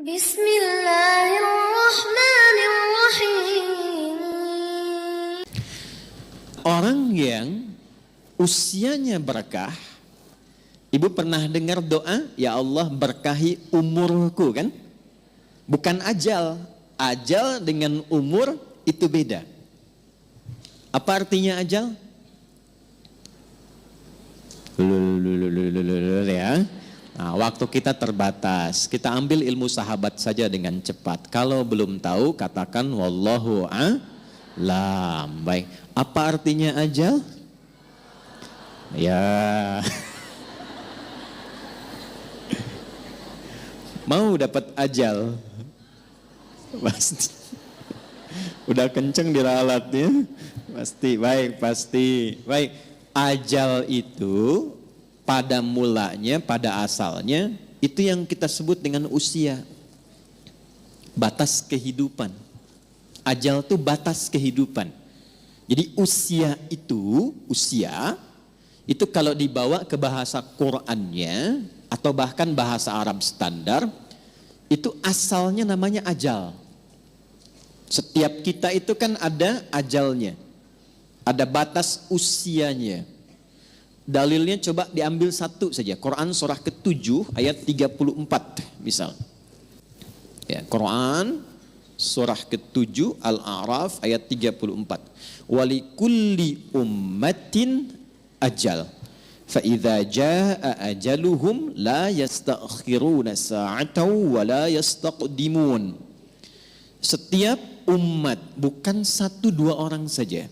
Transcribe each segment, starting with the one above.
Bismillahirrahmanirrahim. Orang yang usianya berkah, ibu pernah dengar doa, ya Allah berkahi umurku kan? Bukan ajal. Ajal dengan umur itu beda. Apa artinya ajal? Ya. Nah, waktu kita terbatas. Kita ambil ilmu sahabat saja dengan cepat. Kalau belum tahu, katakan wallahu a'lam. Baik. Apa artinya ajal? Ya. Mau dapat ajal? Pasti. Udah kenceng diralatnya? Pasti. Baik, pasti. Baik. Ajal itu pada mulanya, pada asalnya, itu yang kita sebut dengan usia. Batas kehidupan. Ajal itu batas kehidupan. Jadi usia itu kalau dibawa ke bahasa Qur'annya, atau bahkan bahasa Arab standar, itu asalnya namanya ajal. Setiap kita itu kan ada ajalnya. Ada batas usianya. Dalilnya coba diambil satu saja. Quran surah ke-7 ayat 34 misal. Ya, Quran surah ke-7 Al-A'raf ayat 34. Walikulli ummatin ajal. Fa idza jaa ajaluhum la yastakhiruna sa'atan wa la yastaqdimun. Setiap umat, bukan satu dua orang saja.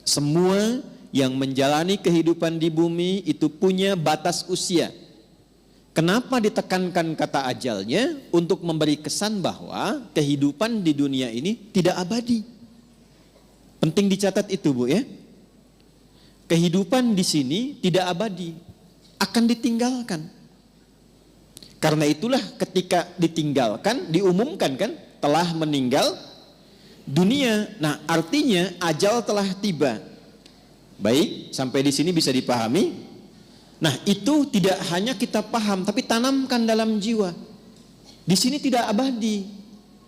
Semua yang menjalani kehidupan di bumi itu punya batas usia. Kenapa ditekankan kata ajalnya? Untuk memberi kesan bahwa kehidupan di dunia ini tidak abadi. Penting dicatat itu, Bu, ya. Kehidupan di sini tidak abadi, akan ditinggalkan. Karena itulah ketika ditinggalkan, diumumkan kan, telah meninggal dunia. Nah, artinya ajal telah tiba. Baik, sampai di sini bisa dipahami. Nah, itu tidak hanya kita paham, tapi tanamkan dalam jiwa. Di sini tidak abadi,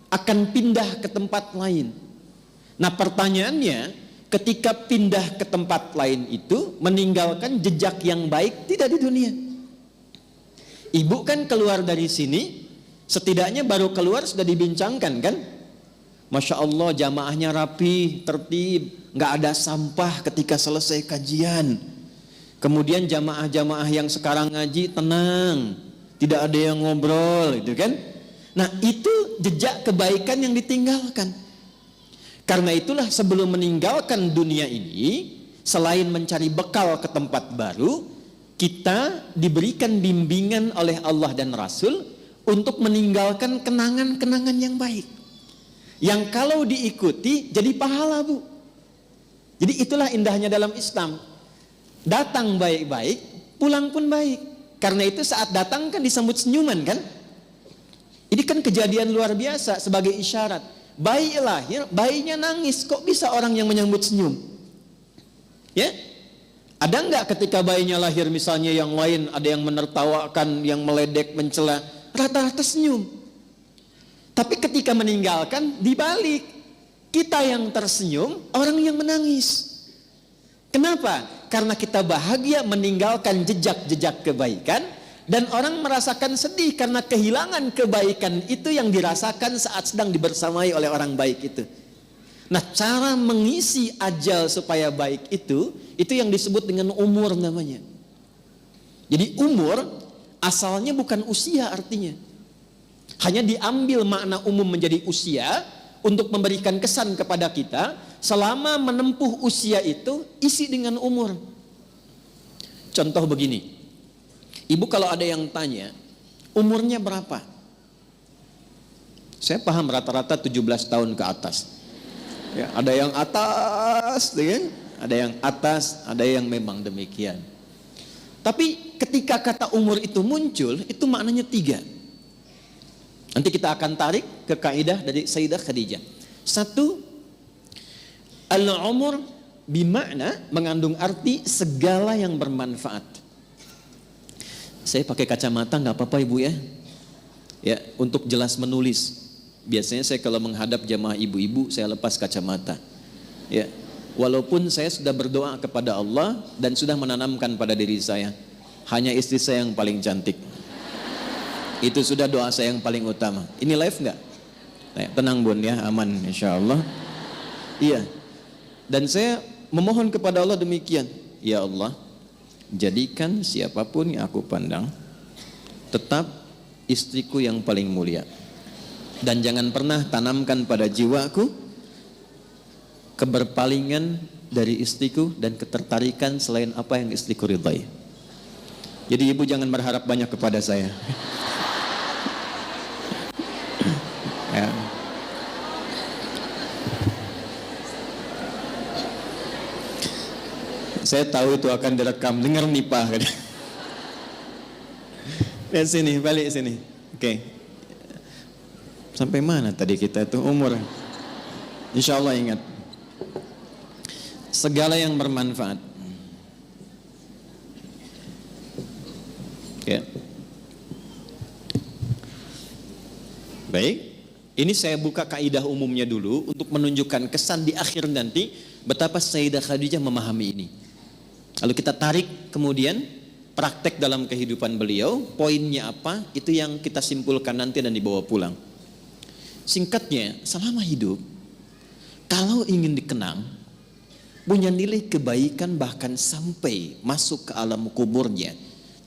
akan pindah ke tempat lain. Nah, pertanyaannya, ketika pindah ke tempat lain itu, meninggalkan jejak yang baik tidak di dunia. Ibu kan keluar dari sini, setidaknya baru keluar sudah dibincangkan kan? Masya Allah, jamaahnya rapi, tertib, nggak ada sampah ketika selesai kajian. Kemudian jamaah-jamaah yang sekarang ngaji tenang, tidak ada yang ngobrol, itu kan? Nah, itu jejak kebaikan yang ditinggalkan. Karena itulah sebelum meninggalkan dunia ini, selain mencari bekal ke tempat baru, kita diberikan bimbingan oleh Allah dan Rasul untuk meninggalkan kenangan-kenangan yang baik. Yang kalau diikuti jadi pahala, Bu. Jadi itulah indahnya dalam Islam. Datang baik-baik, pulang pun baik. Karena itu saat datang kan disambut senyuman kan? Ini kan kejadian luar biasa sebagai isyarat. Bayi lahir, bayinya nangis. Kok bisa orang yang menyambut senyum? Ya? Ada enggak ketika bayinya lahir misalnya yang lain, ada yang menertawakan, yang meledek, mencela, rata-rata senyum. Tapi ketika meninggalkan, dibalik. Kita yang tersenyum, orang yang menangis. Kenapa? Karena kita bahagia meninggalkan jejak-jejak kebaikan, dan orang merasakan sedih karena kehilangan kebaikan itu yang dirasakan saat sedang dibersamai oleh orang baik itu. Nah, cara mengisi ajal supaya baik itu yang disebut dengan umur namanya. Jadi umur asalnya bukan usia artinya. Hanya diambil makna umum menjadi usia untuk memberikan kesan kepada kita. Selama menempuh usia itu isi dengan umur. Contoh begini, ibu kalau ada yang tanya umurnya berapa, saya paham rata-rata 17 tahun ke atas ya, ada yang atas kan? Ada yang atas, ada yang memang demikian. Tapi ketika kata umur itu muncul, itu maknanya 3. Nanti kita akan tarik ke kaidah dari Sayyidah Khadijah. 1, al-umur bimakna mengandung arti segala yang bermanfaat. Saya pakai kacamata nggak apa-apa, Ibu ya. Ya, untuk jelas menulis. Biasanya saya kalau menghadap jamaah ibu-ibu, saya lepas kacamata. Ya, walaupun saya sudah berdoa kepada Allah dan sudah menanamkan pada diri saya, hanya istri saya yang paling cantik. Itu sudah doa saya yang paling utama. Ini live nggak? Tenang bun ya, aman insya Allah. Iya. Dan saya memohon kepada Allah demikian. Ya Allah, jadikan siapapun yang aku pandang tetap istriku yang paling mulia. Dan jangan pernah tanamkan pada jiwaku keberpalingan dari istriku dan ketertarikan selain apa yang istriku ridhai. Jadi ibu jangan berharap banyak kepada saya. Ya. Saya tahu itu akan direkam. Dengar nih Pak. Lihat sini, balik sini. Oke. Sampai mana tadi kita itu umur? Insya Allah ingat. Segala yang bermanfaat. Ya. Baik. Ini saya buka kaidah umumnya dulu untuk menunjukkan kesan di akhir nanti betapa Sayyidah Khadijah memahami ini. Lalu kita tarik kemudian praktek dalam kehidupan beliau, poinnya apa, itu yang kita simpulkan nanti dan dibawa pulang. Singkatnya, selama hidup, kalau ingin dikenang, punya nilai kebaikan bahkan sampai masuk ke alam kuburnya,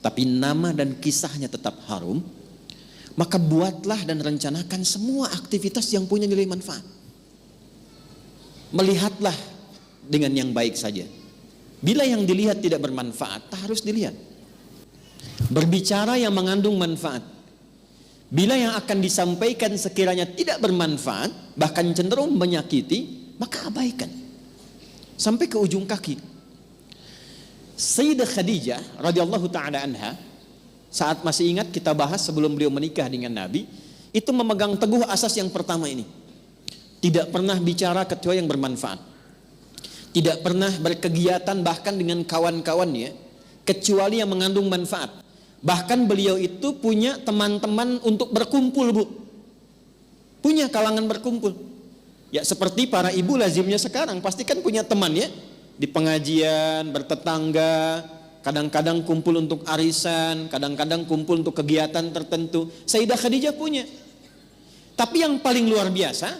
tapi nama dan kisahnya tetap harum, maka buatlah dan rencanakan semua aktivitas yang punya nilai manfaat. Melihatlah dengan yang baik saja. Bila yang dilihat tidak bermanfaat, tak harus dilihat. Berbicara yang mengandung manfaat. Bila yang akan disampaikan sekiranya tidak bermanfaat, bahkan cenderung menyakiti, maka abaikan. Sampai ke ujung kaki. Sayyidah Khadijah radhiyallahu taala anha, saat masih ingat kita bahas sebelum beliau menikah dengan Nabi, itu memegang teguh asas yang pertama ini. Tidak pernah bicara kecuali yang bermanfaat. Tidak pernah berkegiatan bahkan dengan kawan-kawannya kecuali yang mengandung manfaat. Bahkan beliau itu punya teman-teman untuk berkumpul, Bu. Punya kalangan berkumpul. Ya seperti para ibu lazimnya sekarang, pasti kan punya teman ya. Di pengajian, bertetangga, kadang-kadang kumpul untuk arisan, kadang-kadang kumpul untuk kegiatan tertentu. Sayyidah Khadijah punya. Tapi yang paling luar biasa,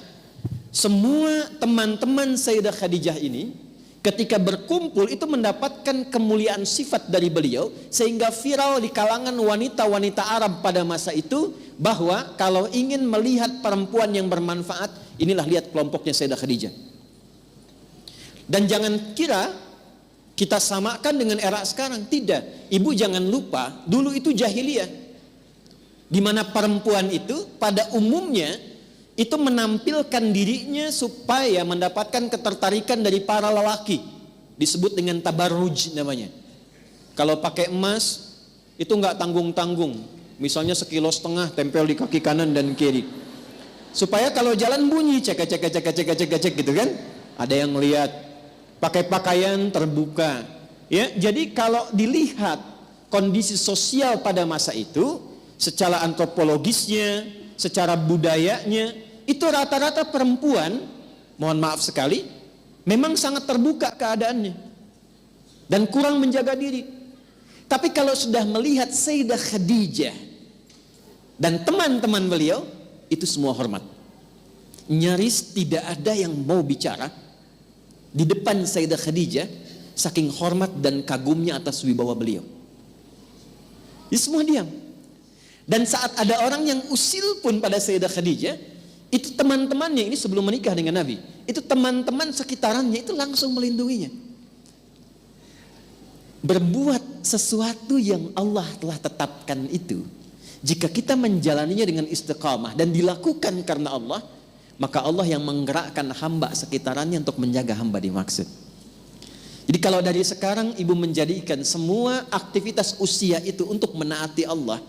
semua teman-teman Sayyidah Khadijah ini ketika berkumpul itu mendapatkan kemuliaan sifat dari beliau, sehingga viral di kalangan wanita-wanita Arab pada masa itu bahwa kalau ingin melihat perempuan yang bermanfaat, inilah lihat kelompoknya Sayyidah Khadijah. Dan jangan kira kita samakan dengan era sekarang, tidak. Ibu jangan lupa, dulu itu jahiliyah, di mana perempuan itu pada umumnya itu menampilkan dirinya supaya mendapatkan ketertarikan dari para lelaki. Disebut dengan tabarruj namanya. Kalau pakai emas itu nggak tanggung-tanggung. Misalnya 1,5 kilo tempel di kaki kanan dan kiri. Supaya kalau jalan bunyi cek gitu kan. Ada yang lihat. Pakai pakaian terbuka. Ya, jadi kalau dilihat kondisi sosial pada masa itu, secara antropologisnya, secara budayanya, itu rata-rata perempuan, mohon maaf sekali, memang sangat terbuka keadaannya dan kurang menjaga diri. Tapi kalau sudah melihat Sayyidah Khadijah dan teman-teman beliau, itu semua hormat. Nyaris tidak ada yang mau bicara di depan Sayyidah Khadijah, saking hormat dan kagumnya atas wibawa beliau. Ini semua diam. Dan saat ada orang yang usil pun pada Sayyidah Khadijah, itu teman-temannya, ini sebelum menikah dengan Nabi, itu teman-teman sekitarannya itu langsung melindunginya. Berbuat sesuatu yang Allah telah tetapkan itu, jika kita menjalaninya dengan istiqamah dan dilakukan karena Allah, maka Allah yang menggerakkan hamba sekitarannya untuk menjaga hamba dimaksud. Jadi kalau dari sekarang ibu menjadikan semua aktivitas usia itu untuk menaati Allah,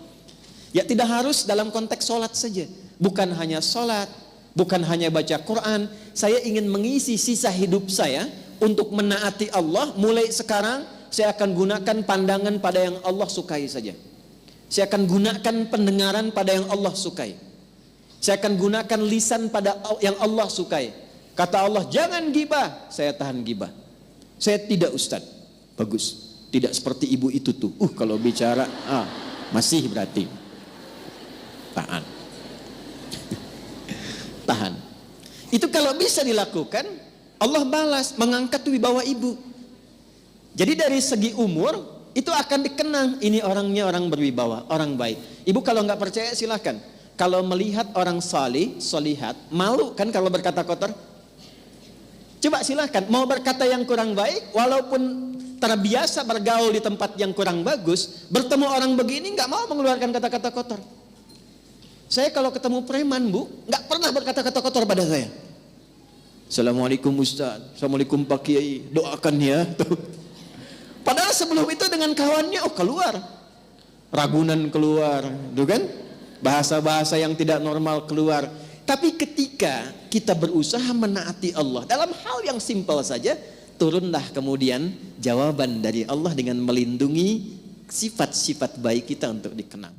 ya tidak harus dalam konteks sholat saja. Bukan hanya sholat, bukan hanya baca Quran. Saya ingin mengisi sisa hidup saya untuk menaati Allah. Mulai sekarang saya akan gunakan pandangan pada yang Allah sukai saja. Saya akan gunakan pendengaran pada yang Allah sukai. Saya akan gunakan lisan pada yang Allah sukai. Kata Allah, jangan gibah. Saya tahan gibah. Saya tidak, Ustaz. Bagus. Tidak seperti ibu itu tuh. Kalau bicara, masih berarti. Tahan. Tahan. Itu kalau bisa dilakukan, Allah balas, mengangkat wibawa ibu. Jadi dari segi umur, itu akan dikenang, ini orangnya orang berwibawa, orang baik. Ibu kalau nggak percaya silahkan. Kalau melihat orang salih, solihat, malu kan kalau berkata kotor? Coba silahkan, mau berkata yang kurang baik, walaupun terbiasa bergaul di tempat yang kurang bagus, bertemu orang begini nggak mau mengeluarkan kata-kata kotor. Saya kalau ketemu preman, Bu, nggak pernah berkata-kata kotor pada saya. Assalamualaikum Ustaz, Assalamualaikum Pak Kiai, doakan ya. Padahal sebelum itu dengan kawannya, keluar. Ragunan keluar, tuh kan? Bahasa-bahasa yang tidak normal keluar. Tapi ketika kita berusaha menaati Allah, dalam hal yang simpel saja, turunlah kemudian jawaban dari Allah dengan melindungi sifat-sifat baik kita untuk dikenang.